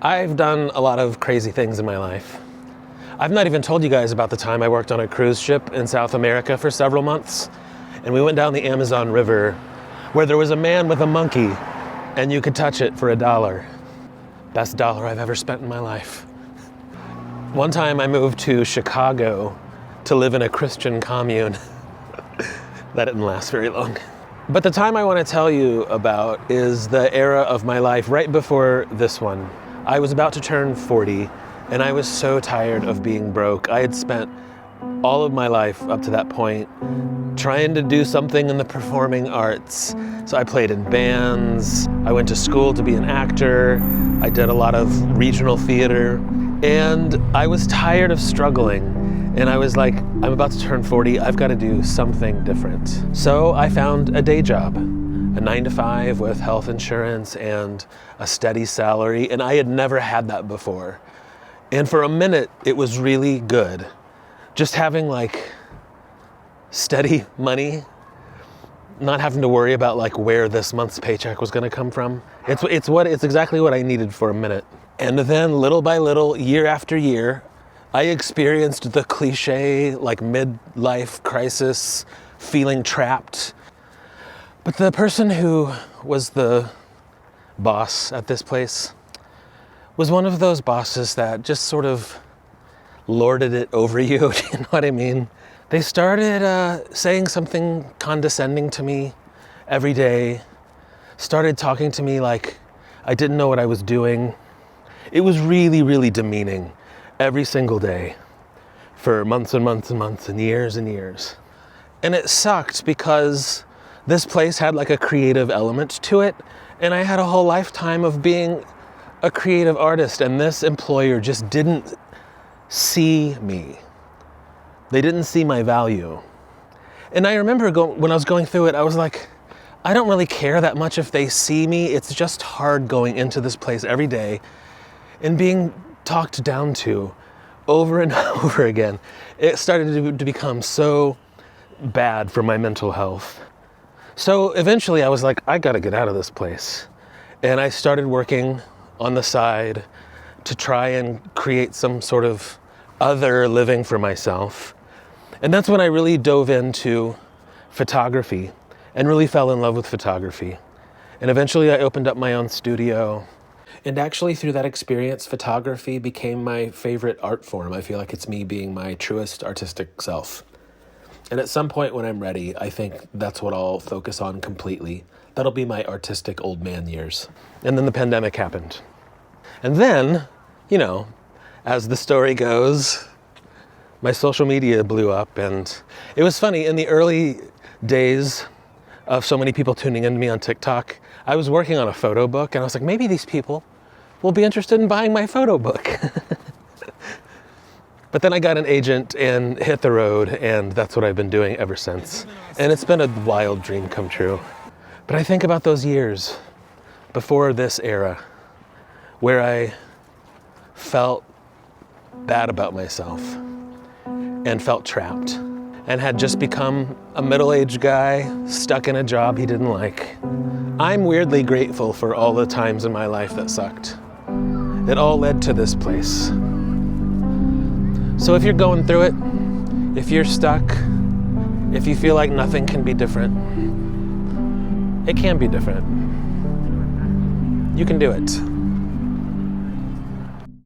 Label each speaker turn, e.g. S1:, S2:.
S1: I've done a lot of crazy things in my life. I've not even told you guys about the time I worked on a cruise ship in South America for several months, and we went down the Amazon River where there was a man with a monkey and you could touch it for $1. Best dollar I've ever spent in my life. One time I moved to Chicago to live in a Christian commune. That didn't last very long. But the time I want to tell you about is the era of my life right before this one. I was about to turn 40, and I was so tired of being broke. I had spent all of my life up to that point trying to do something in the performing arts. So I played in bands, I went to school to be an actor, I did a lot of regional theater, and I was tired of struggling. And I was like, I'm about to turn 40, I've got to do something different. So I found a day job, a 9-to-5 with health insurance and a steady salary, and I had never had that before. And for a minute, it was really good. Just having like steady money, not having to worry about like where this month's paycheck was gonna come from. It's exactly what I needed for a minute. And then little by little, year after year, I experienced the cliche, like midlife crisis, feeling trapped. But the person who was the boss at this place was one of those bosses that just sort of lorded it over you, do you know what I mean? They started saying something condescending to me every day, started talking to me like I didn't know what I was doing. It was really, really demeaning. Every single day for months and months and months and years. And it sucked because this place had like a creative element to it, and I had a whole lifetime of being a creative artist, and this employer just didn't see me. They didn't see my value. And I remember when I was going through it, I was like, I don't really care that much if they see me. It's just hard going into this place every day and being talked down to over and over again. It started to become so bad for my mental health. So eventually I was like, I gotta get out of this place. And I started working on the side to try and create some sort of other living for myself. And that's when I really dove into photography and really fell in love with photography. And eventually I opened up my own studio. And actually, through that experience, photography became my favorite art form. I feel like it's me being my truest artistic self. And at some point when I'm ready, I think that's what I'll focus on completely. That'll be my artistic old man years. And then the pandemic happened. And then, you know, as the story goes, my social media blew up. And it was funny, in the early days of so many people tuning into me on TikTok, I was working on a photo book, and I was like, maybe these people will be interested in buying my photo book. But then I got an agent and hit the road, and that's what I've been doing ever since. And it's been a wild dream come true. But I think about those years before this era where I felt bad about myself and felt trapped and had just become a middle-aged guy stuck in a job he didn't like. I'm weirdly grateful for all the times in my life that sucked. It all led to this place. So if you're going through it, if you're stuck, if you feel like nothing can be different, it can be different. You can do it.